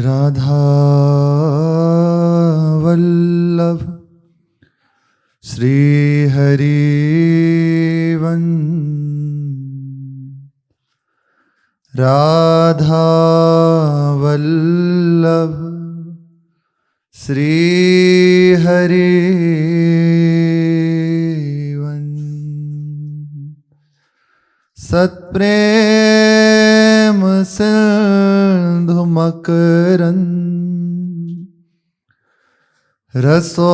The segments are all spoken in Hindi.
राधा वल्लभ श्री हरिवन राधा वल्लभ श्री हरिवन सत्प्रेम सिंधु मकरंद रसोगधारा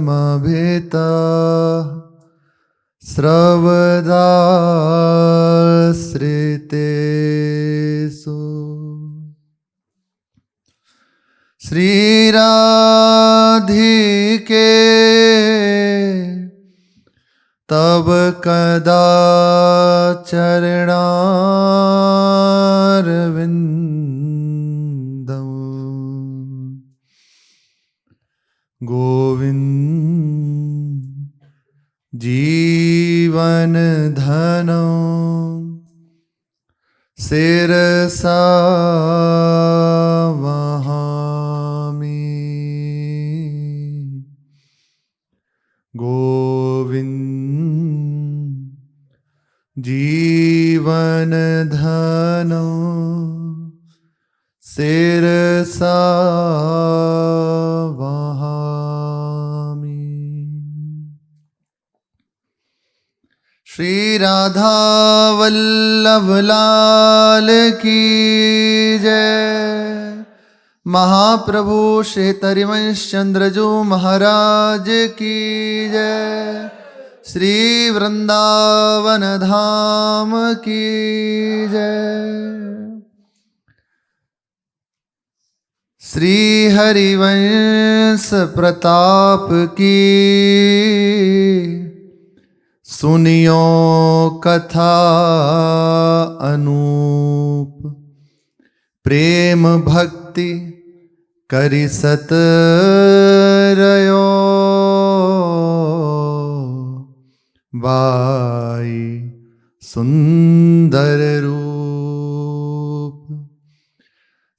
सारानजस्रमभिता स्रवदाश्रितेषु श्रीराधिके तब कदा चरणारविंदम गोविंद जीवन धनो शिरसा वहामि गोविंद जीवन धनो शिरसा वहामि। श्री राधा वल्लभ लाल की जय। महाप्रभु श्री तरिवंश चंद्रजू महाराज की जय। श्री वृंदावन धाम की जय। श्री हरिवंश प्रताप की सुनियो कथा अनूप। प्रेम भक्ति करि सतरयो बाई सुंदर रूप।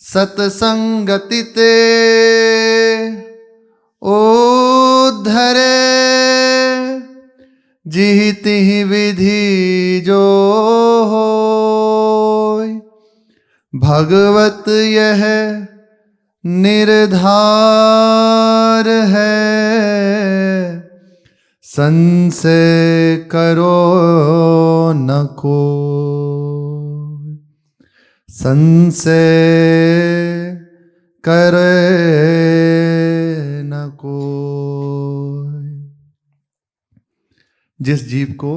सतसंगति ते ओ धरे जिहिति विधि जो होय। भगवत यह निर्धार है संशय करो न कोय। संशय करे न कोय। जिस जीव को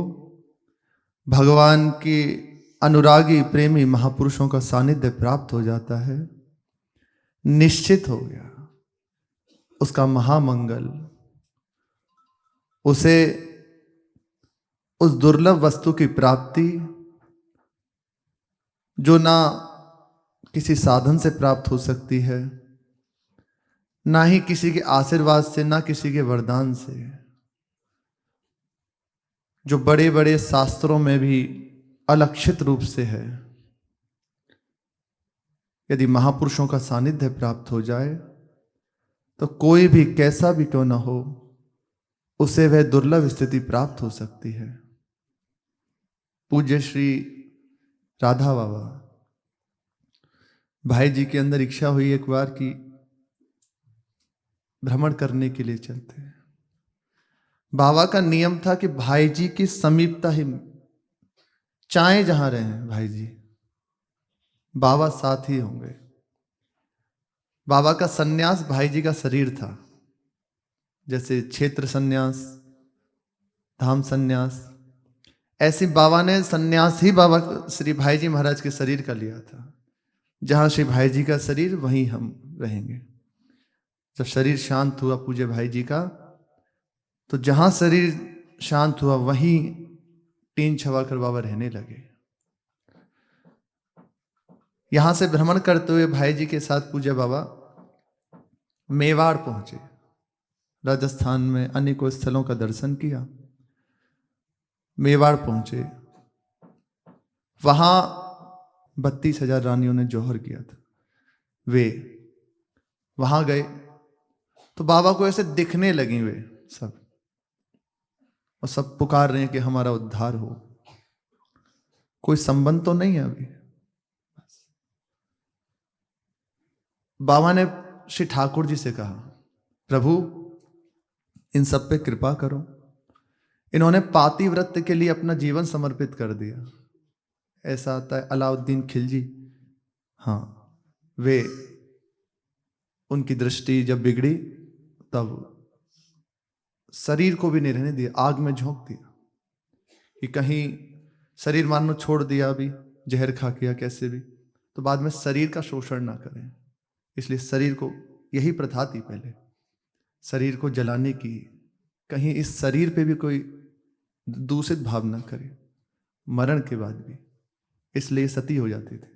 भगवान की अनुरागी प्रेमी महापुरुषों का सानिध्य प्राप्त हो जाता है, निश्चित हो गया उसका महामंगल। उसे उस दुर्लभ वस्तु की प्राप्ति जो ना किसी साधन से प्राप्त हो सकती है, ना ही किसी के आशीर्वाद से, ना किसी के वरदान से, जो बड़े बड़े शास्त्रों में भी अलक्षित रूप से है। यदि महापुरुषों का सानिध्य प्राप्त हो जाए तो कोई भी कैसा भी क्यों ना हो, उसे वह दुर्लभ स्थिति प्राप्त हो सकती है। पूज्य श्री राधा बाबा भाई जी के अंदर इच्छा हुई एक बार कि भ्रमण करने के लिए चलते हैं। बाबा का नियम था कि भाई जी की समीपता ही, चाहे जहां रहें भाई जी, बाबा साथ ही होंगे। बाबा का सन्यास भाई जी का शरीर था, जैसे क्षेत्र सन्यास, धाम सन्यास, ऐसी बाबा ने सन्यास ही बाबा श्री भाई जी महाराज के शरीर का लिया था। जहां श्री भाई जी का शरीर वहीं हम रहेंगे। जब शरीर शांत हुआ पूज्य भाई जी का, तो जहां शरीर शांत हुआ वहीं टीन छवा कर बाबा रहने लगे। यहां से भ्रमण करते हुए भाई जी के साथ पूज्य बाबा मेवाड़ पहुंचे। राजस्थान में अनेकों स्थलों का दर्शन किया, मेवाड़ पहुंचे, वहां 32,000 रानियों ने जौहर किया था। वे वहां गए तो बाबा को ऐसे दिखने लगी वे सब, और सब पुकार रहे हैं कि हमारा उद्धार हो। कोई संबंध तो नहीं है अभी। बाबा ने श्री ठाकुर जी से कहा, प्रभु इन सब पे कृपा करो। इन्होंने पातिव्रत के लिए अपना जीवन समर्पित कर दिया। ऐसा आता है अलाउद्दीन खिलजी, हाँ, वे उनकी दृष्टि जब बिगड़ी तब शरीर को भी नहीं रहने दिया, आग में झोंक दिया कि कहीं शरीर मानो छोड़ दिया, अभी जहर खा किया कैसे भी, तो बाद में शरीर का शोषण ना करें। इसलिए शरीर को, यही प्रथा थी पहले, शरीर को जलाने की, कहीं इस शरीर पे भी कोई दूषित भाव ना करे मरण के बाद भी, इसलिए सती हो जाती थी।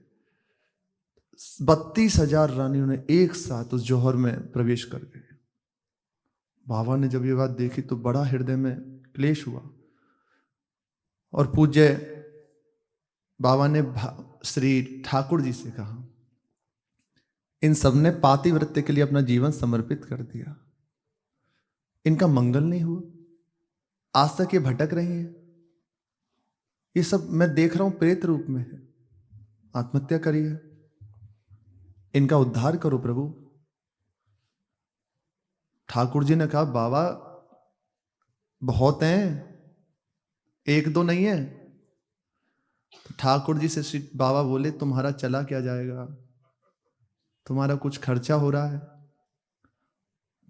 32,000 रानियों ने एक साथ उस जौहर में प्रवेश कर गए। बाबा ने जब ये बात देखी तो बड़ा हृदय में क्लेश हुआ, और पूज्य बाबा ने श्री ठाकुर जी से कहा, इन सब ने पातिव्रत्य के लिए अपना जीवन समर्पित कर दिया, इनका मंगल नहीं हुआ, आज तक ये भटक रही है, ये सब मैं देख रहा हूं प्रेत रूप में है, आत्महत्या करी है, इनका उद्धार करो प्रभु। ठाकुर जी ने कहा, बाबा बहुत हैं, एक दो नहीं है। तो ठाकुर जी से श्री बाबा बोले, तुम्हारा चला क्या जाएगा, तुम्हारा कुछ खर्चा हो रहा है।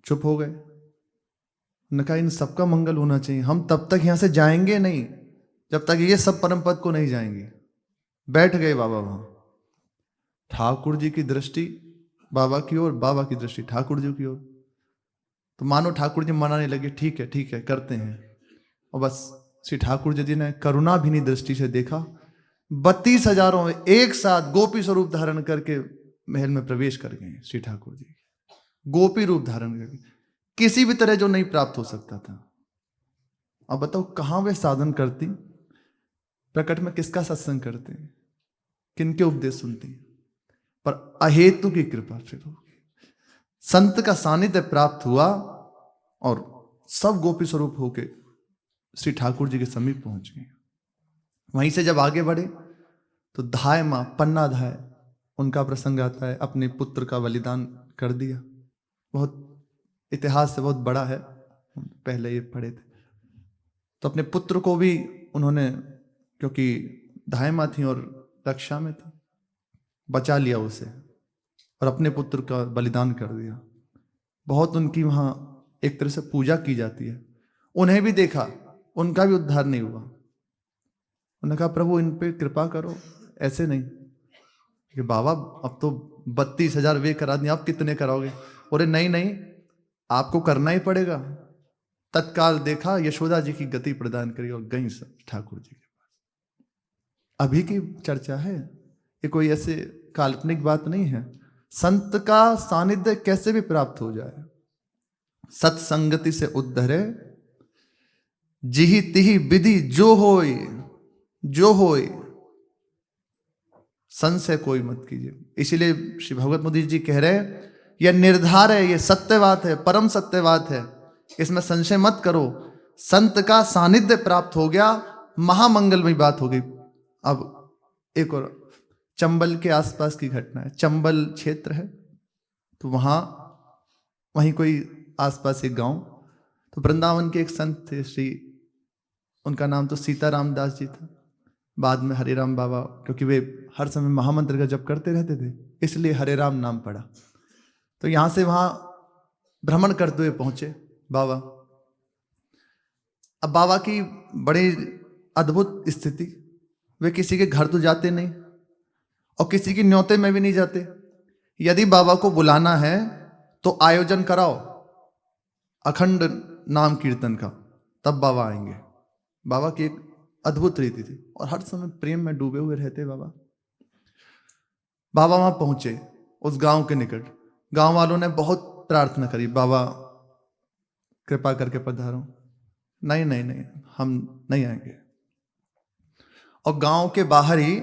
चुप हो गए। उन्होंने कहा, इन सबका मंगल होना चाहिए, हम तब तक यहां से जाएंगे नहीं जब तक ये सब परम पद को नहीं जाएंगे। बैठ गए बाबा वहां। ठाकुर जी की दृष्टि बाबा की ओर, बाबा की दृष्टि ठाकुर जी की ओर। तो मानो ठाकुर जी मनाने लगे, ठीक है करते हैं। और बस श्री ठाकुर जी ने करुणाभिनी दृष्टि से देखा, 32,000 एक साथ गोपी स्वरूप धारण करके महल में प्रवेश कर गए। श्री ठाकुर जी गोपी रूप धारण करके, किसी भी तरह जो नहीं प्राप्त हो सकता था। अब बताओ कहां वे साधन करती, प्रकट में किसका सत्संग करते, किनके उपदेश सुनती, पर अहेतु की कृपा फिर होगी। संत का सानिध्य प्राप्त हुआ और सब गोपी स्वरूप होके श्री ठाकुर जी के समीप पहुंच गए। वहीं से जब आगे बढ़े तो धाय मां, पन्ना धाय, उनका प्रसंग आता है, अपने पुत्र का बलिदान कर दिया। बहुत इतिहास से बहुत बड़ा है, पहले ये पढ़े थे। तो अपने पुत्र को भी उन्होंने, क्योंकि धाय मां थी और रक्षा में थी, बचा लिया उसे और अपने पुत्र का बलिदान कर दिया। बहुत उनकी वहां एक तरह से पूजा की जाती है। उन्हें भी देखा, उनका भी उद्धार नहीं हुआ। उन्होंने कहा, प्रभु इन पे कृपा करो, ऐसे नहीं कि बाबा अब तो 32,000 वे करा दिए, आप कितने कराओगे। बोले नहीं, आपको करना ही पड़ेगा। तत्काल देखा, यशोदा जी की गति प्रदान करी और गई सब ठाकुर जी के पास। अभी की चर्चा है, ये कोई ऐसे काल्पनिक बात नहीं है। संत का सानिध्य कैसे भी प्राप्त हो जाए। सत्संगति से उद्धरे, जिहि तिहि विधि जो होय, संशय कोई मत कीजिए। इसीलिए श्री भगवत मुनि जी कह रहे हैं, यह निर्धार है, यह सत्य बात है, परम सत्य बात है, इसमें संशय मत करो। संत का सानिध्य प्राप्त हो गया, महामंगलमय बात हो गई। अब एक और चंबल के आसपास की घटना है। चंबल क्षेत्र है, तो वहीं कोई आसपास एक गांव, तो वृंदावन के एक संत थे, उनका नाम तो सीताराम दास जी था। बाद में हरे राम बाबा, क्योंकि वे हर समय महामंत्र का जप करते रहते थे, इसलिए हरे राम नाम पड़ा। तो यहां से वहां भ्रमण करते हुए पहुंचे बाबा। अब बाबा की बड़ी अद्भुत स्थिति, वे किसी के घर तो जाते नहीं और किसी की न्योते में भी नहीं जाते। यदि बाबा को बुलाना है तो आयोजन कराओ अखंड नाम कीर्तन का, तब बाबा आएंगे। बाबा की एक अद्भुत रीति थी और हर समय प्रेम में डूबे हुए रहते बाबा। बाबा वहां पहुंचे उस गांव के निकट। गांव वालों ने बहुत प्रार्थना करी, बाबा कृपा करके पधारो। नहीं नहीं नहीं, हम नहीं आएंगे। और गांव के बाहर ही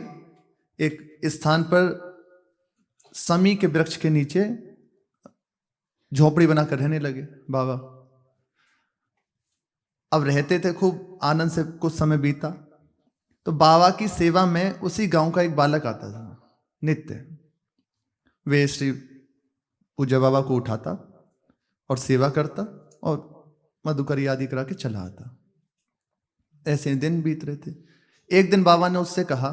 एक स्थान पर समी के वृक्ष के नीचे झोपड़ी बनाकर रहने लगे बाबा। अब रहते थे, खूब आनंद से कुछ समय बीता। तो बाबा की सेवा में उसी गांव का एक बालक आता था नित्य। वे श्री पूज्य बाबा को उठाता और सेवा करता और मधुकरी आदि करा के चला आता। ऐसे दिन बीत रहे थे। एक दिन बाबा ने उससे कहा,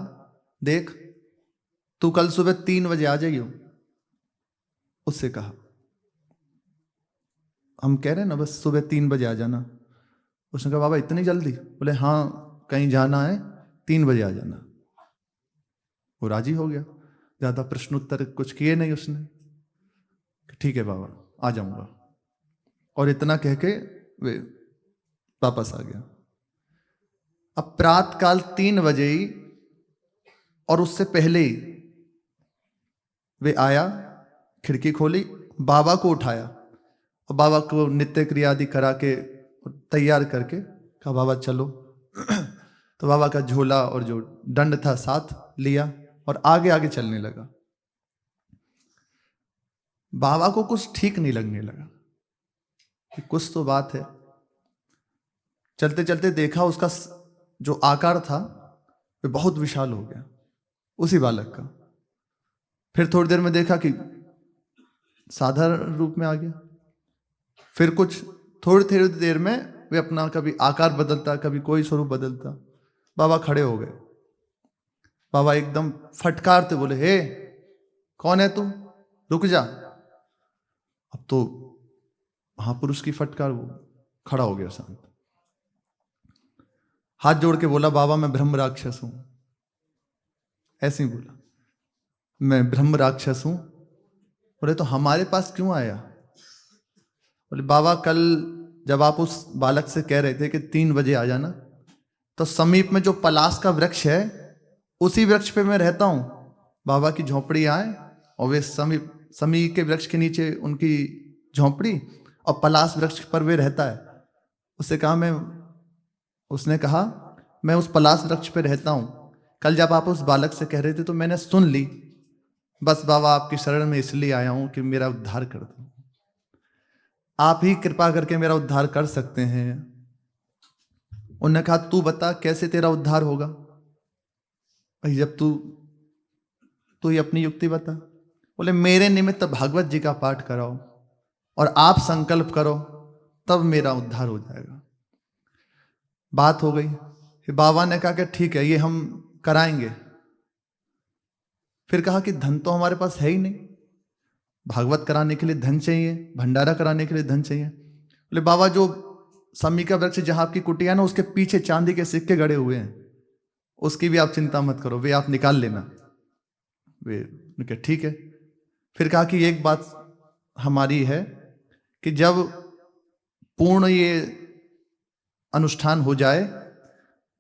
देख तू कल सुबह 3 बजे आ जाइयो। उससे कहा, हम कह रहे हैं ना बस सुबह 3 बजे आ जाना। उसने कहा, बाबा इतनी जल्दी? बोले हाँ, कहीं जाना है, 3 बजे आ जाना। वो राजी हो गया। ज्यादा प्रश्न उत्तर कुछ किए नहीं उसने। ठीक है बाबा, आ जाऊंगा। और इतना कह के वे वापस आ गया। अब प्रातःकाल 3 बजे ही और उससे पहले ही वे आया, खिड़की खोली, बाबा को उठाया और बाबा को नित्य क्रिया आदि करा के तैयार करके कहा, बाबा चलो। तो बाबा का झोला और जो दंड था साथ लिया और आगे आगे चलने लगा। बाबा को कुछ ठीक नहीं लगने लगा कि कुछ तो बात है। चलते चलते देखा उसका जो आकार था वो बहुत विशाल हो गया उसी बालक का। फिर थोड़ी देर में देखा कि साधारण रूप में आ गया। फिर कुछ थोड़ी देर में वे अपना कभी आकार बदलता, कभी कोई स्वरूप बदलता। बाबा खड़े हो गए। बाबा एकदम फटकारते बोले, हे कौन है तू, रुक जा। अब तो महापुरुष की फटकार, वो खड़ा हो गया शांत। हाथ जोड़ के बोला, बाबा मैं ब्रह्म राक्षस हूं। ऐसे ही बोला, मैं ब्रह्म राक्षस हूं। बोले तो हमारे पास क्यों आया? बोले बाबा कल जब आप उस बालक से कह रहे थे कि 3 बजे आ जाना, तो समीप में जो पलाश का वृक्ष है उसी वृक्ष पे मैं रहता हूं। बाबा की झोपड़ी आए और वे समी के वृक्ष के नीचे उनकी झोपड़ी और पलाश वृक्ष पर वे रहता है। उसने कहा मैं उस पलाश वृक्ष पे रहता हूं। कल जब आप उस बालक से कह रहे थे तो मैंने सुन ली। बस बाबा आपकी शरण में इसलिए आया हूं कि मेरा उद्धार कर दो। आप ही कृपा करके मेरा उद्धार कर सकते हैं। उन्होंने कहा, तू बता कैसे तेरा उद्धार होगा? भाई जब तू ही अपनी युक्ति बता। बोले मेरे निमित्त भागवत जी का पाठ कराओ और आप संकल्प करो, तब मेरा उद्धार हो जाएगा। बात हो गई। फिर बाबा ने कहा कि ठीक है, ये हम कराएंगे। फिर कहा कि धन तो हमारे पास है ही नहीं, भागवत कराने के लिए धन चाहिए, भंडारा कराने के लिए धन चाहिए। बोले बाबा जो समी का वृक्ष जहां आपकी कुटिया ना, उसके पीछे चांदी के सिक्के गड़े हुए हैं, उसकी भी आप चिंता मत करो, वे आप निकाल लेना। वे ठीक है। फिर कहा कि एक बात हमारी है कि जब पूर्ण ये अनुष्ठान हो जाए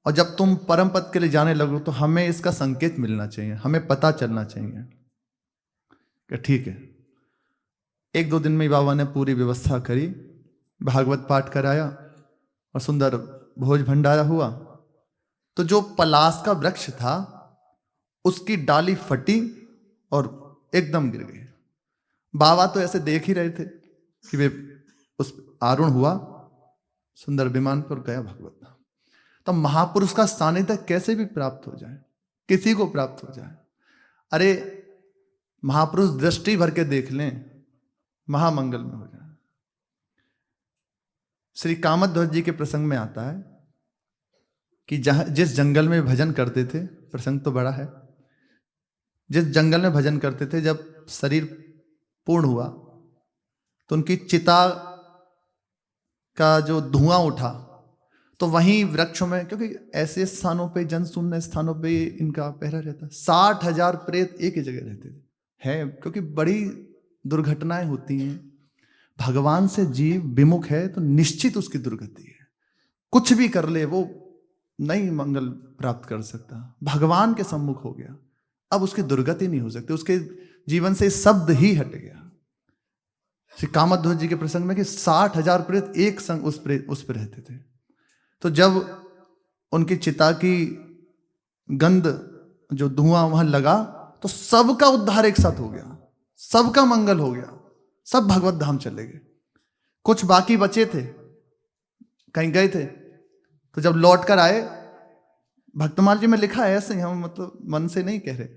और जब तुम परम पद के लिए जाने लगो तो हमें इसका संकेत मिलना चाहिए, हमें पता चलना चाहिए। कि ठीक है। 1-2 दिन में बाबा ने पूरी व्यवस्था करी, भागवत पाठ कराया और सुंदर भोज भंडारा हुआ। तो जो पलाश का वृक्ष था उसकी डाली फटी और एकदम गिर गई। बाबा तो ऐसे देख ही रहे थे कि वे उस आरूढ़ हुआ सुंदर विमान पर गया भगवत। तो महापुरुष का सानिध्य कैसे भी प्राप्त हो जाए, किसी को प्राप्त हो जाए। अरे महापुरुष दृष्टि भर के देख लें, महामंगल में हो जाए। श्री कामध्वज जी के प्रसंग में आता है कि जिस जंगल में भजन करते थे, प्रसंग तो बड़ा है, जिस जंगल में भजन करते थे, जब शरीर पूर्ण हुआ तो उनकी चिता का जो धुआं उठा तो वहीं वृक्षों में, क्योंकि ऐसे स्थानों पे, जनशून्य स्थानों पे इनका पहरा रहता, 60,000 प्रेत एक ही जगह रहते थे। है क्योंकि बड़ी दुर्घटनाएं होती हैं। भगवान से जीव विमुख है तो निश्चित उसकी दुर्गति है। कुछ भी कर ले वो नहीं मंगल प्राप्त कर सकता। भगवान के सम्मुख हो गया, अब उसकी दुर्गति नहीं हो सकती, उसके जीवन से शब्द ही हट गया। श्री कामध्वज जी के प्रसंग में कि 60,000 प्रेत एक संग उस पर रहते थे। तो जब उनकी चिता की गंध जो धुआं वहां लगा तो सबका उद्धार एक साथ हो गया, सबका मंगल हो गया, सब भगवत धाम चले गए। कुछ बाकी बचे थे, कहीं गए थे, तो जब लौट कर आए, भक्तमाल जी में लिखा है ऐसे, हम मतलब मन से नहीं कह रहे,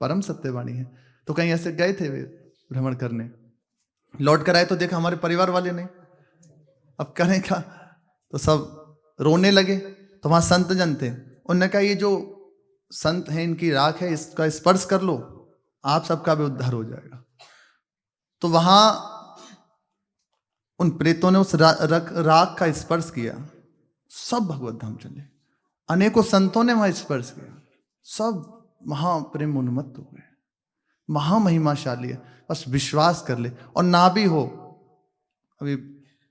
परम सत्यवाणी है, तो कहीं ऐसे गए थे वे भ्रमण करने, लौट कर आए तो देखा हमारे परिवार वाले नहीं, अब करें क्या, तो सब रोने लगे। तो वहां संत जन थे, उन्होंने कहा ये जो संत है इनकी राख है, इसका स्पर्श कर लो, आप सबका भी उद्धार हो जाएगा। तो वहां उन प्रेतों ने उस राख का स्पर्श किया, सब भगवत धाम चले। अनेकों संतों ने वहां स्पर्श किया, सब महाप्रेम उन्मत्त हो गए। महामहिमाशाली है, बस विश्वास कर ले। और ना भी हो, अभी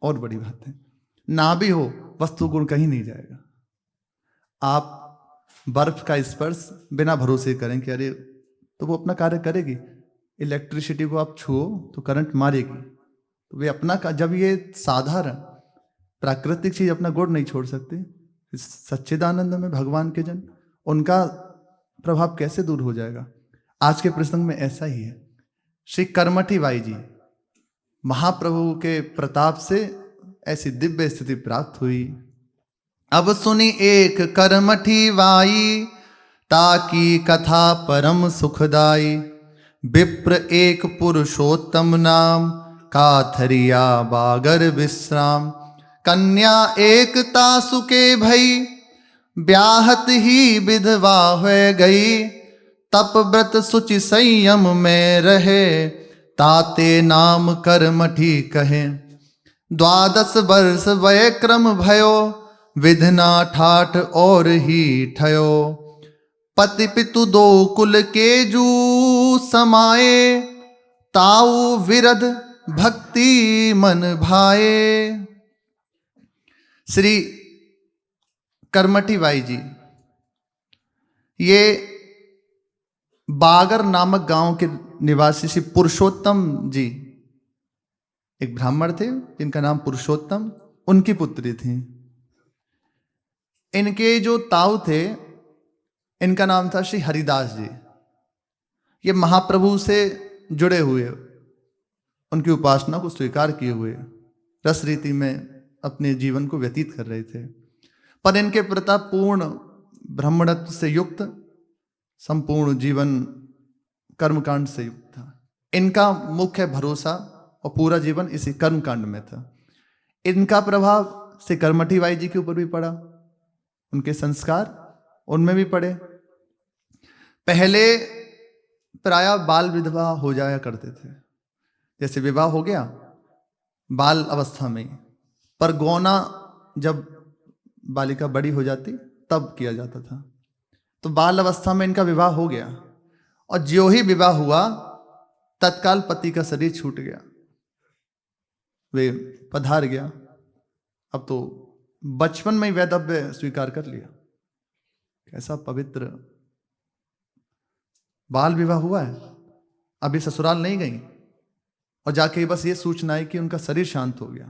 और बड़ी बात है, ना भी हो वस्तु गुण कहीं नहीं जाएगा। आप बर्फ का स्पर्श बिना भरोसे करें कि अरे तो वो अपना कार्य करेगी, इलेक्ट्रिसिटी को आप छुओ तो करंट मारेगी, तो वे अपना जब ये साधारण प्राकृतिक चीज अपना गुण नहीं छोड़ सकती, सच्चिदानंद में भगवान के जन, उनका प्रभाव कैसे दूर हो जाएगा। आज के प्रसंग में ऐसा ही है। श्री कर्मठी बाई जी, महाप्रभु के प्रताप से ऐसी दिव्य स्थिति प्राप्त हुई। अब सुनी एक कर्मठी बाई, ताकी कथा परम सुखदाई। विप्र एक पुरुषोत्तम नाम, काथरिया बागर विश्राम। कन्या एक तासुके भई, ब्याहत ही विधवा हो गई। तप व्रत सुचि संयम में रहे, ताते नाम कर्मठी कहे। 12 वर्ष वय क्रम भयो, विधना ठाठ और ही ठयो। पति पितु दो कुल के जू समाये, ताऊ विरध भक्ति मन भाए। श्री कर्मठी बाई जी ये बागर नामक गांव के निवासी श्री पुरुषोत्तम जी, एक ब्राह्मण थे जिनका नाम पुरुषोत्तम, उनकी पुत्री थी। इनके जो ताऊ थे, इनका नाम था श्री हरिदास जी। ये महाप्रभु से जुड़े हुए, उनकी उपासना को स्वीकार किए हुए रस रीति में अपने जीवन को व्यतीत कर रहे थे। पर इनके प्रताप पूर्ण ब्राह्मणत्व से युक्त संपूर्ण जीवन कर्मकांड से युक्त था। इनका मुख्य भरोसा और पूरा जीवन इसी कर्मकांड में था। इनका प्रभाव श्री कर्मठी बाई जी के ऊपर भी पड़ा, उनके संस्कार उनमें भी पड़े। पहले प्रायः बाल विधवा हो जाया करते थे, जैसे विवाह हो गया बाल अवस्था में, पर गौना जब बालिका बड़ी हो जाती तब किया जाता था। तो बाल अवस्था में इनका विवाह हो गया, और ज्यों ही विवाह हुआ तत्काल पति का शरीर छूट गया, वे पधार गया। अब तो बचपन में ही वैधव्य स्वीकार कर लिया। कैसा पवित्र बाल विवाह हुआ है, अभी ससुराल नहीं गई, और जाके बस ये सूचना है कि उनका शरीर शांत हो गया,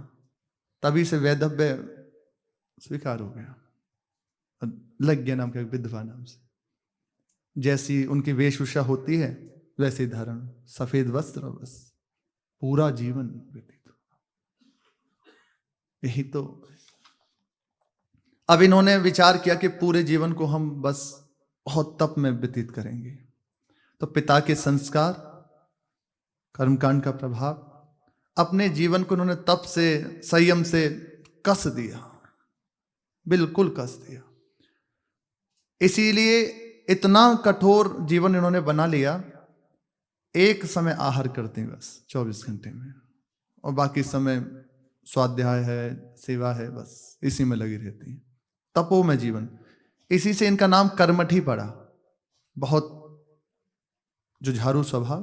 तभी से वैधव्य स्वीकार हो गया। लग गया नाम का विधवा नाम से। जैसी उनकी वेशभूषा होती है वैसे धारण, सफेद वस्त्र, बस पूरा जीवन व्यतीत हो। यही तो अब इन्होंने विचार किया कि पूरे जीवन को हम बस बहुत तप में व्यतीत करेंगे। तो पिता के संस्कार, कर्मकांड का प्रभाव, अपने जीवन को उन्होंने तप से, संयम से कस दिया, बिल्कुल कस दिया। इसीलिए इतना कठोर जीवन इन्होंने बना लिया। एक समय आहार करते हैं बस 24 घंटे में, और बाकी समय स्वाध्याय है, सेवा है, बस इसी में लगी रहती है, तपो में जीवन। इसी से इनका नाम कर्मठी पड़ा। बहुत जुझारू स्वभाव।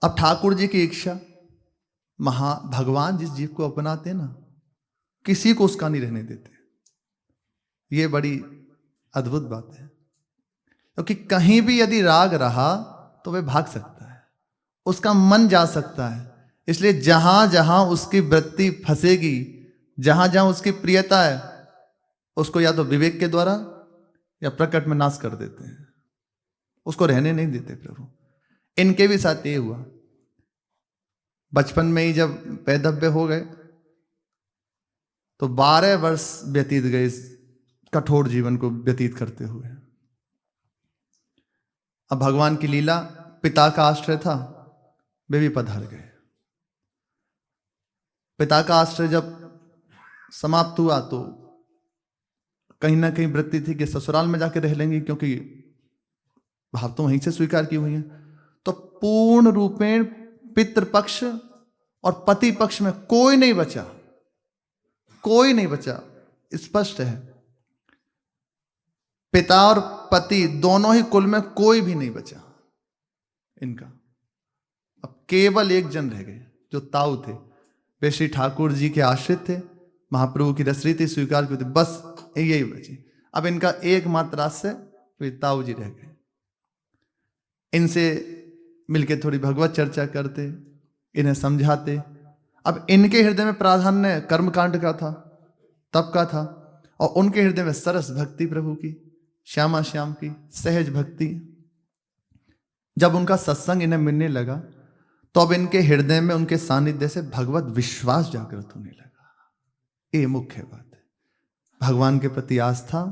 अब ठाकुर जी की इच्छा, भगवान जिस जीव को अपनाते ना, किसी को उसका नहीं रहने देते। ये बड़ी अद्भुत बात है, क्योंकि कहीं भी यदि राग रहा तो वह भाग सकता है, उसका मन जा सकता है। इसलिए जहां जहां उसकी वृत्ति फंसेगी, जहां जहां उसकी प्रियता है, उसको या तो विवेक के द्वारा या प्रकट में नाश कर देते हैं, उसको रहने नहीं देते प्रभु। इनके भी साथ ये हुआ। बचपन में ही जब पैदव्य हो गए तो 12 वर्ष व्यतीत गए इस कठोर जीवन को व्यतीत करते हुए। अब भगवान की लीला, पिता का आश्रय था, वे भी पधार गए। पिता का आश्रय जब समाप्त हुआ तो कहीं ना कहीं वृत्ति थी कि ससुराल में जाके रह लेंगे, क्योंकि भाव तो वहीं से स्वीकार की हुई है। तो पूर्ण रूपेण पितृपक्ष और पति पक्ष में कोई नहीं बचा, कोई नहीं बचा, स्पष्ट है। पिता और पति दोनों ही कुल में कोई भी नहीं बचा इनका। अब केवल एक जन रह गए जो ताऊ थे। वे श्री ठाकुर जी के आश्रित थे, महाप्रभु की रसरीति स्वीकार की थी, बस यही बचे। अब इनका एकमात्र आश्रय वे ताऊ जी रह गए। इनसे मिलके थोड़ी भगवत चर्चा करते, इन्हें समझाते। अब इनके हृदय में प्राधान्य कर्मकांड का था, तप का था, और उनके हृदय में सरस भक्ति प्रभु की, श्यामा श्याम की सहज भक्ति। जब उनका सत्संग इन्हें मिलने लगा तो अब इनके हृदय में उनके सानिध्य से भगवत विश्वास जागृत होने लगा। ये मुख्य बात है। भगवान के प्रति आस्था,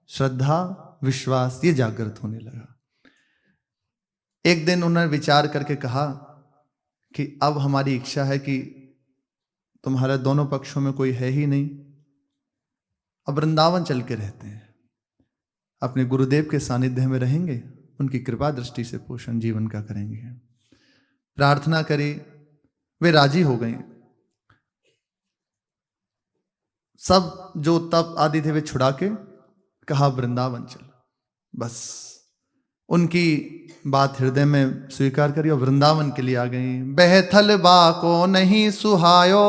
श्रद्धा, विश्वास ये जागृत होने लगा। एक दिन उन्होंने विचार करके कहा कि अब हमारी इच्छा है कि तुम्हारे दोनों पक्षों में कोई है ही नहीं, अब वृंदावन चल के रहते हैं, अपने गुरुदेव के सानिध्य में रहेंगे, उनकी कृपा दृष्टि से पोषण जीवन का करेंगे। प्रार्थना करी, वे राजी हो गए। सब जो तप आदि थे वे छुड़ा के कहा वृंदावन चल। बस उनकी बात हृदय में स्वीकार करी और वृंदावन के लिए आ गई। बहथल बाको नहीं सुहायो,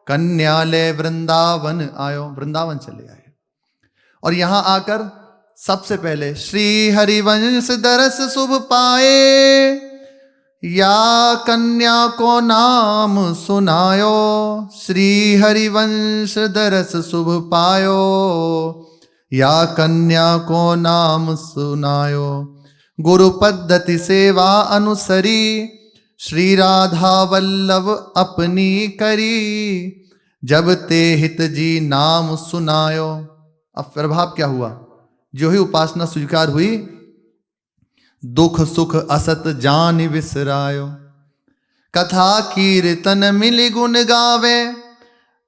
कन्यालय वृंदावन आयो। वृंदावन चले आए और यहां आकर सबसे पहले श्री हरिवंश दरस शुभ पाए, या कन्या को नाम सुनायो। श्री हरिवंश दरस शुभ पायो, या कन्या को नाम सुनायो। गुरु पद्धति सेवा अनुसरी, श्री राधा वल्लभ अपनी करी। जब ते हित जी नाम सुनायो। अब प्रभाव क्या हुआ? जो ही उपासना स्वीकार हुई, दुख सुख असत जान विसरायो। कथा कीर्तन मिलि गुण गावे,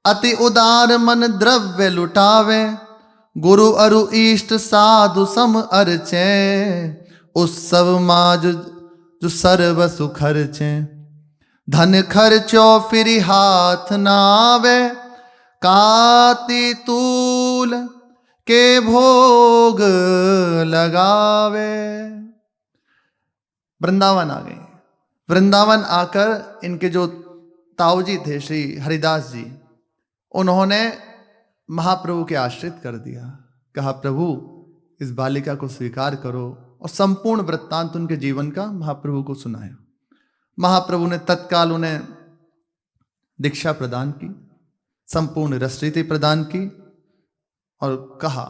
अति उदार मन द्रव्य लुटावे। गुरु अरु इष्ट साधु सम अर्चे, उत्सव माज जो सर्व सुखर्चे। धन खर्चो फिर हाथ नावे, काति तूल के भोग लगावे। वृंदावन आ गए। वृंदावन आकर इनके जो ताऊ जी थे श्री हरिदास जी, उन्होंने महाप्रभु के आश्रित कर दिया। कहा प्रभु इस बालिका को स्वीकार करो, और संपूर्ण वृत्तांत उनके जीवन का महाप्रभु को सुनाया। महाप्रभु ने तत्काल उन्हें दीक्षा प्रदान की, संपूर्ण रसरीति प्रदान की और कहा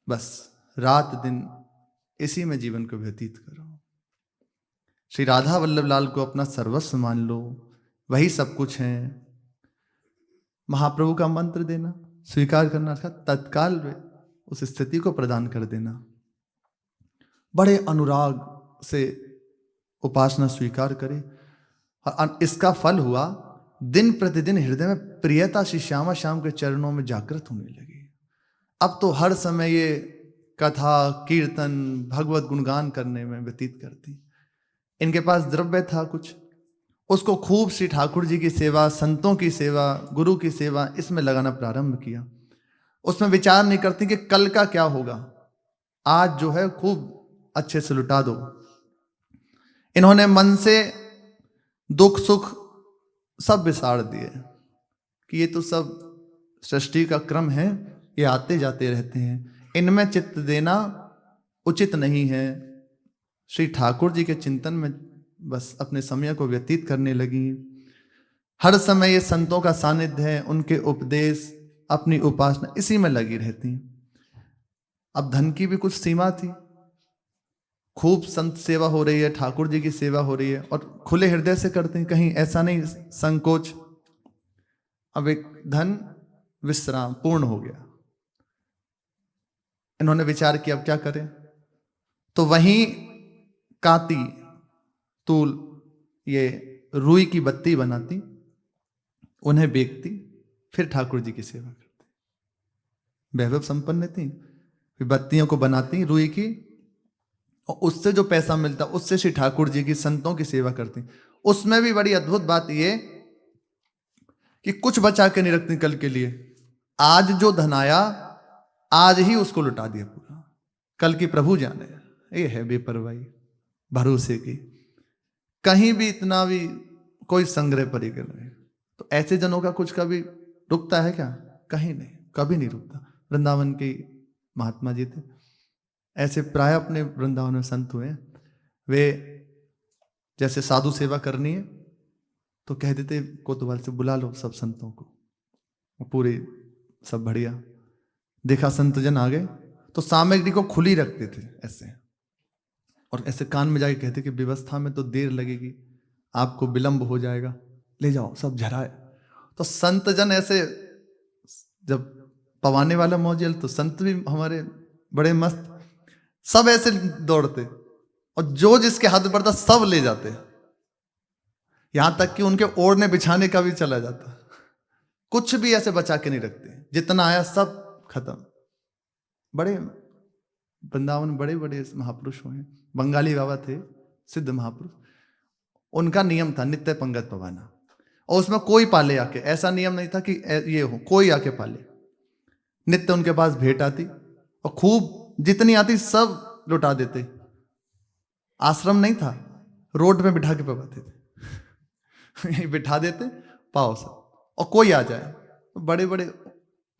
बस रात दिन इसी में जीवन को व्यतीत करो। श्री राधा वल्लभ लाल को अपना सर्वस्व मान लो, वही सब कुछ है। महाप्रभु का मंत्र देना, स्वीकार करना था, तत्काल वे उस स्थिति को प्रदान कर देना। बड़े अनुराग से उपासना स्वीकार करे और इसका फल हुआ दिन प्रतिदिन हृदय में प्रियता श्री श्यामा श्याम के चरणों में जागृत होने लगी। अब तो हर समय ये कथा कीर्तन भगवत गुणगान करने में व्यतीत करती। इनके पास द्रव्य था कुछ, उसको खूब श्री ठाकुर जी की सेवा, संतों की सेवा, गुरु की सेवा, इसमें लगाना प्रारंभ किया। उसमें विचार नहीं करती कि कल का क्या होगा, आज जो है खूब अच्छे से लुटा दो। इन्होंने मन से दुख सुख सब विसार दिए कि ये तो सब सृष्टि का क्रम है, ये आते जाते रहते हैं, इनमें चित्त देना उचित नहीं है। श्री ठाकुर जी के चिंतन में बस अपने समय को व्यतीत करने लगी। हर समय ये संतों का सानिध्य है, उनके उपदेश, अपनी उपासना, इसी में लगी रहती। अब धन की भी कुछ सीमा थी। खूब संत सेवा हो रही है, ठाकुर जी की सेवा हो रही है और खुले हृदय से करते हैं, कहीं ऐसा नहीं संकोच। अब एक धन विश्राम पूर्ण हो गया। इन्होंने विचार किया अब क्या करें, तो वहीं काती तूल ये रुई की बत्ती बनाती, उन्हें बेचती, फिर ठाकुर जी की सेवा करती। वैभव संपन्न थी, फिर बत्तियों को बनाती रुई की, और उससे जो पैसा मिलता उससे श्री ठाकुर जी की संतों की सेवा करती। उसमें भी बड़ी अद्भुत बात ये कि कुछ बचा के नहीं रखती कल के लिए। आज जो धन आया आज ही उसको लुटा दिया पूरा, कल की प्रभु जाने। ये है बेपरवाही भरोसे की। कहीं भी इतना भी कोई संग्रह परिकर नहीं। तो ऐसे जनों का कुछ कभी रुकता है क्या? कहीं नहीं, कभी नहीं रुकता। वृंदावन के महात्मा जी थे ऐसे, प्राय अपने वृंदावन में संत हुए। वे जैसे साधु सेवा करनी है तो कह देते कोतवाल से बुला लो सब संतों को, पूरे सब बढ़िया। देखा संत जन आ गए तो सामग्री को खुली रखते थे ऐसे, और ऐसे कान में जाके कहते कि व्यवस्था में तो देर लगेगी, आपको विलंब हो जाएगा, ले जाओ सब झराए। तो संत जन ऐसे, जब पवाने वाला मौजल तो संत भी हमारे बड़े मस्त, सब ऐसे दौड़ते और जो जिसके हाथ पड़ता सब ले जाते, यहां तक कि उनके ओढ़ने बिछाने का भी चला जाता। कुछ भी ऐसे बचा के नहीं रखते, जितना आया सब खत्म। बड़े वृंदावन बड़े बड़े महापुरुष हुए। बंगाली बाबा थे सिद्ध महापुरुष, उनका नियम था नित्य पंगत पवाना, और उसमें कोई पाले आके, ऐसा नियम नहीं था कि ये हो कोई आके पाले। नित्य उनके पास भेंट आती और खूब जितनी आती सब लुटा देते। आश्रम नहीं था, रोड पे बिठा के पवाते थे बिठा देते, पाओ सब, और कोई आ जाए। बड़े बड़े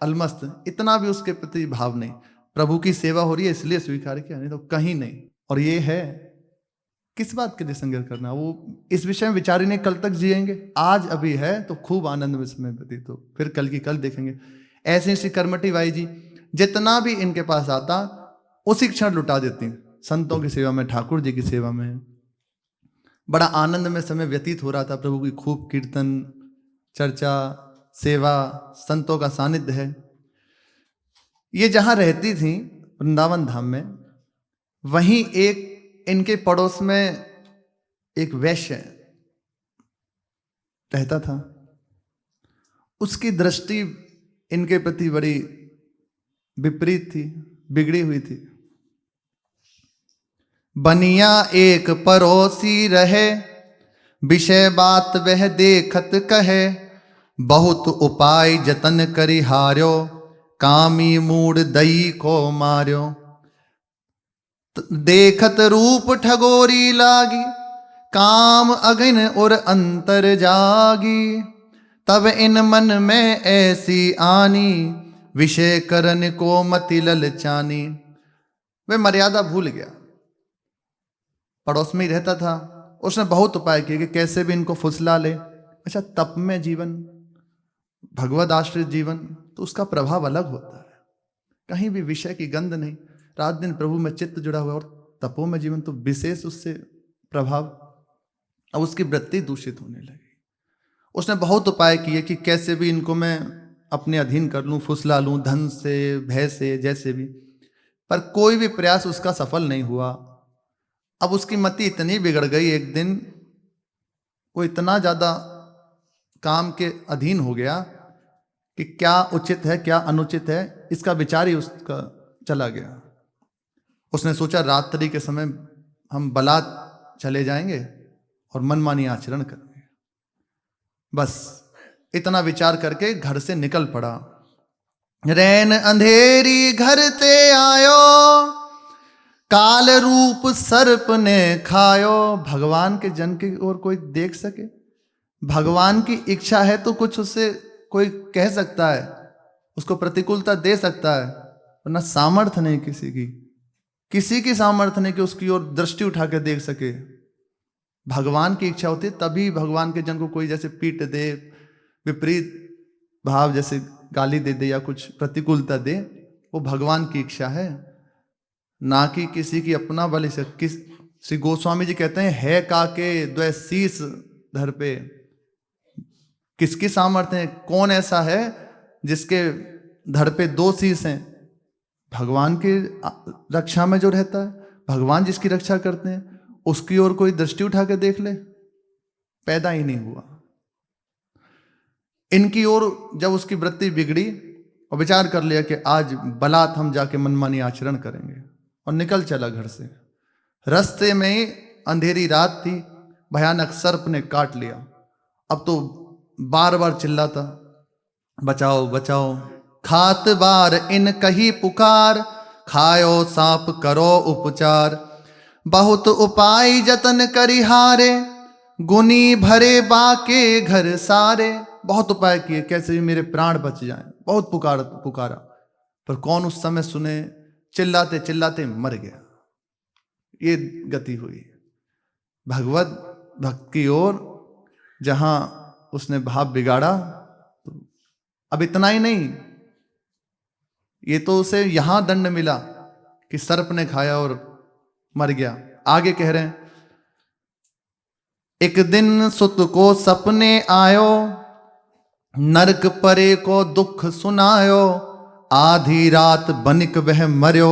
अलमस्त, इतना भी उसके प्रति भाव नहीं। प्रभु की सेवा हो रही है इसलिए स्वीकार किया, नहीं तो कहीं नहीं। और ये है किस बात के लिए संग्रह करना, वो इस विषय में विचार ही नहीं, कल तक जिएंगे। आज अभी है तो खूब आनंद में समय व्यतीत हो, फिर कल की कल देखेंगे। ऐसे श्री कर्मठी बाई जी जितना भी इनके पास आता उसी क्षण लुटा देती, संतों की सेवा में, ठाकुर जी की सेवा में। बड़ा आनंद में समय व्यतीत हो रहा था। प्रभु की खूब कीर्तन, चर्चा, सेवा, संतों का सानिध्य है। ये जहां रहती थी वृंदावन धाम में, वहीं एक इनके पड़ोस में एक वैश्य रहता था। उसकी दृष्टि इनके प्रति बड़ी विपरीत थी, बिगड़ी हुई थी। बनिया एक पड़ोसी रहे, विषय बात वह देखत कहे, बहुत उपाय जतन करी हार्यो, कामी मूड दई को मार्यो। देखत रूप ठगोरी लागी, काम अगन और अंतर जागी, तब इन मन में ऐसी आनी, विषय करन को मति ललचानी। वे मर्यादा भूल गया, पड़ोस में ही रहता था। उसने बहुत उपाय किए कि कैसे भी इनको फुसला ले। अच्छा, तप में जीवन, भगवद आश्रित जीवन, तो उसका प्रभाव अलग होता है। कहीं भी विषय की गंध नहीं, रात दिन प्रभु में चित्त जुड़ा हुआ, और तपो में जीवन तो विशेष उससे प्रभाव। अब उसकी वृत्ति दूषित होने लगी। उसने बहुत उपाय किए कि कैसे भी इनको मैं अपने अधीन कर लूं, फुसला लूं, धन से, भय से, जैसे भी, पर कोई भी प्रयास उसका सफल नहीं हुआ। अब उसकी मति इतनी बिगड़ गई, एक दिन वो इतना ज्यादा काम के अधीन हो गया कि क्या उचित है क्या अनुचित है इसका विचार ही उसका चला गया। उसने सोचा रात्रि के समय हम बलात् चले जाएंगे और मनमानी आचरण करेंगे। बस इतना विचार करके घर से निकल पड़ा। रैन अंधेरी घर ते आयो, काल रूप सर्प ने खायो। भगवान के जन की ओर कोई देख सके, भगवान की इच्छा है तो कुछ उससे कोई कह सकता है, उसको प्रतिकूलता दे सकता है, वरना सामर्थ्य नहीं किसी की सामर्थ्य नहीं कि उसकी ओर दृष्टि उठा के देख सके। भगवान की इच्छा होती है तभी भगवान के जन को कोई जैसे पीट दे, विपरीत भाव जैसे गाली दे या कुछ प्रतिकूलता दे, वो भगवान की इच्छा है, ना कि किसी की अपना बल से। श्री गोस्वामी जी कहते हैं, है काके द्वै शीस धर पे। किसकी सामर्थ्य है? कौन ऐसा है जिसके धड़ पे 2 शीस हैं? भगवान की रक्षा में जो रहता है, भगवान जिसकी रक्षा करते हैं, उसकी ओर कोई दृष्टि उठा के देख ले, पैदा ही नहीं हुआ। इनकी ओर जब उसकी वृत्ति बिगड़ी और विचार कर लिया कि आज बलात् हम जाके मनमानी आचरण करेंगे, और निकल चला घर से। रास्ते में ही अंधेरी रात थी, भयानक सर्प ने काट लिया। अब तो बार बार चिल्लाता, बचाओ बचाओ। खात बार इन कही पुकार, खायो सांप करो उपचार। बहुत उपाय जतन करी हारे, गुनी भरे बाके घर सारे। बहुत उपाय किए कैसे भी मेरे प्राण बच जाएं, बहुत पुकारा, पर कौन उस समय सुने? चिल्लाते चिल्लाते मर गया। ये गति हुई भगवत भक्त की ओर, जहां उसने भाव बिगाड़ा। अब इतना ही नहीं, ये तो उसे यहां दंड मिला कि सर्प ने खाया और मर गया। आगे कह रहे हैं, एक दिन सुत को सपने आयो, नरक परे को दुख सुनायो। आधी रात बनिक वह मर्यो,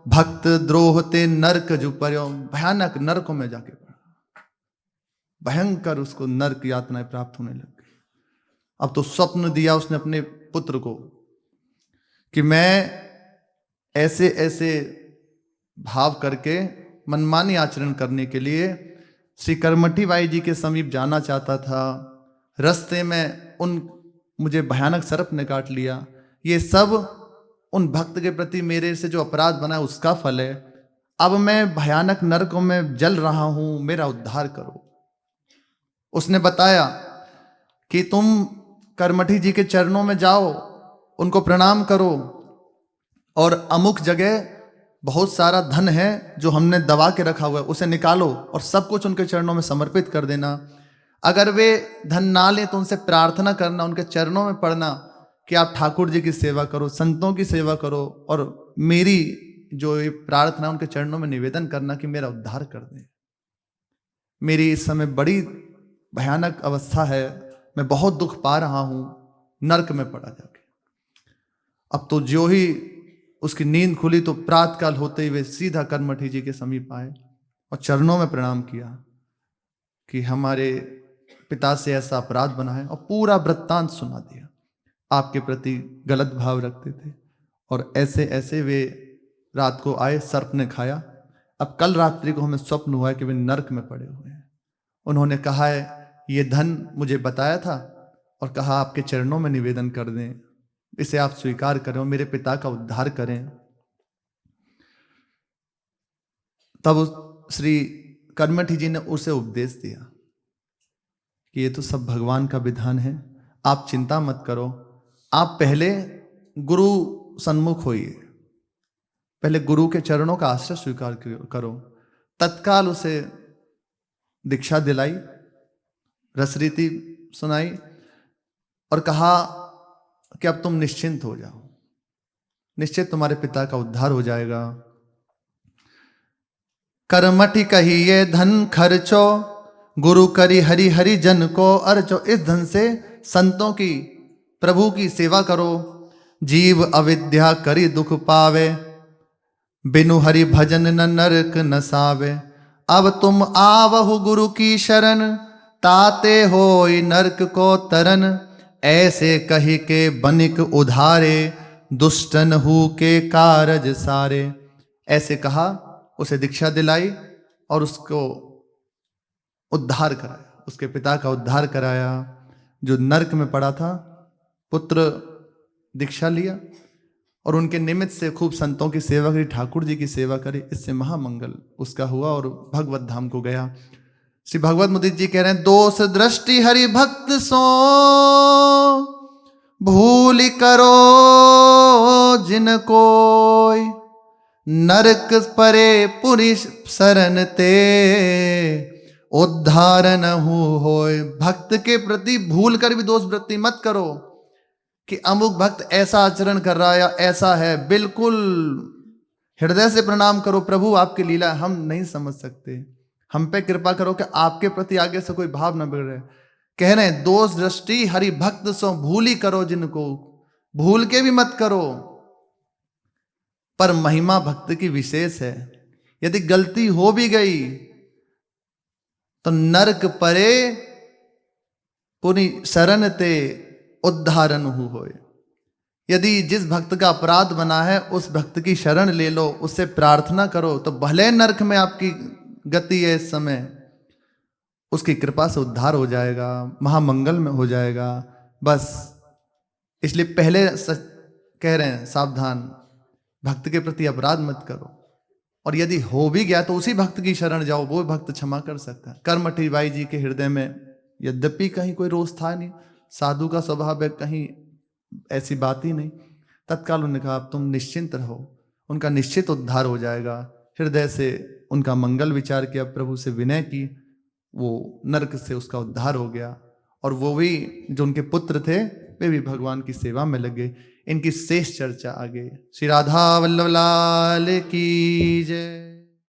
भक्त द्रोह ते नरक जु पर्यो। भयानक नरकों में जाके पड़ा, भयंकर उसको नरक यातनाएं प्राप्त होने लग गई। अब तो स्वप्न दिया उसने अपने पुत्र को कि मैं ऐसे ऐसे भाव करके मनमानी आचरण करने के लिए श्री कर्मठी बाई जी के समीप जाना चाहता था। रास्ते में मुझे भयानक सर्प ने काट लिया। ये सब उन भक्त के प्रति मेरे से जो अपराध बना उसका फल है। अब मैं भयानक नरकों में जल रहा हूं, मेरा उद्धार करो। उसने बताया कि तुम कर्मठी जी के चरणों में जाओ, उनको प्रणाम करो, और अमुक जगह बहुत सारा धन है जो हमने दबा के रखा हुआ है, उसे निकालो और सब कुछ उनके चरणों में समर्पित कर देना। अगर वे धन ना लें तो उनसे प्रार्थना करना, उनके चरणों में पड़ना कि आप ठाकुर जी की सेवा करो, संतों की सेवा करो, और मेरी जो ये प्रार्थना उनके चरणों में निवेदन करना कि मेरा उद्धार कर दें। मेरी इस समय बड़ी भयानक अवस्था है, मैं बहुत दुख पा रहा हूं, नरक में पड़ा जाके। अब तो जो ही उसकी नींद खुली तो प्रातःकाल होते हुए सीधा कर्मठी जी के समीप आए और चरणों में प्रणाम किया कि हमारे पिता से ऐसा अपराध बना है, और पूरा वृत्तांत सुना दिया। आपके प्रति गलत भाव रखते थे और ऐसे ऐसे वे रात को आए, सर्प ने खाया। अब कल रात्रि को हमें स्वप्न हुआ है कि वे नरक में पड़े हुए हैं। उन्होंने कहा है ये धन मुझे बताया था और कहा आपके चरणों में निवेदन कर दें, इसे आप स्वीकार करें और मेरे पिता का उद्धार करें। तब श्री कर्मठी जी ने उसे उपदेश दिया कि ये तो सब भगवान का विधान है, आप चिंता मत करो, आप पहले गुरु सन्मुख होइए, पहले गुरु के चरणों का आश्रय स्वीकार करो। तत्काल उसे दीक्षा दिलाई, रसरीति सुनाई और कहा कि अब तुम निश्चिंत हो जाओ, निश्चित तुम्हारे पिता का उद्धार हो जाएगा। कर्मठी कहिए धन खर्चो, गुरु करी हरि हरि जन को अर्चो। इस धन से संतों की, प्रभु की सेवा करो। जीव अविद्या करी दुख पावे, बिनु हरि भजन न नरक न सावे। अब तुम आवहु गुरु की शरण, ताते होई नरक को तरन। ऐसे कही के बनिक उधारे, दुष्टन हु के कारज सारे। ऐसे कहा, उसे दीक्षा दिलाई और उसको उद्धार कराया, उसके पिता का उद्धार कराया जो नरक में पड़ा था। पुत्र दीक्षा लिया और उनके निमित्त से खूब संतों की सेवा करी, ठाकुर जी की सेवा करी, इससे महामंगल उसका हुआ और भगवत धाम को गया। श्री भगवत मुदित जी कह रहे हैं, दोष दृष्टि हरि भक्त सो, भूल करो जिन कोय। नरक परे पुरी शरण ते, उद्धार न होय। भक्त के प्रति भूल कर भी दोष वृत्ति मत करो कि अमुक भक्त ऐसा आचरण कर रहा है या ऐसा है। बिल्कुल हृदय से प्रणाम करो, प्रभु आपकी लीला हम नहीं समझ सकते, हम पे कृपा करो कि आपके प्रति आगे से कोई भाव न बिगड़े। कह रहे हैं दोष दृष्टि हरि भक्त सो भूली करो जिनको, भूल के भी मत करो। पर महिमा भक्त की विशेष है, यदि गलती हो भी गई तो नरक परे पुनि शरण ते उद्धारन होय। यदि जिस भक्त का अपराध बना है उस भक्त की शरण ले लो, उससे प्रार्थना करो, तो भले नरक में आपकी गति है इस समय, उसकी कृपा से उद्धार हो जाएगा, महामंगल में हो जाएगा। बस इसलिए पहले कह रहे हैं सावधान, भक्त के प्रति अपराध मत करो। और यदि हो भी गया तो उसी भक्त की शरण जाओ, वो भक्त क्षमा कर सकता है। कर्मठी बाई जी के हृदय में यद्यपि कहीं कोई रोष था नहीं, साधु का स्वभाव है, कहीं ऐसी बात ही नहीं। तत्काल उन्होंने कहा तुम निश्चिंत रहो, उनका निश्चित उद्धार हो जाएगा। हृदय से उनका मंगल विचार किया, प्रभु से विनय की, वो नरक से उसका उद्धार हो गया। और वो भी जो उनके पुत्र थे वे भी भगवान की सेवा में लगे। इनकी शेष चर्चा आगे। श्री राधा वल्लभ लाल की जय।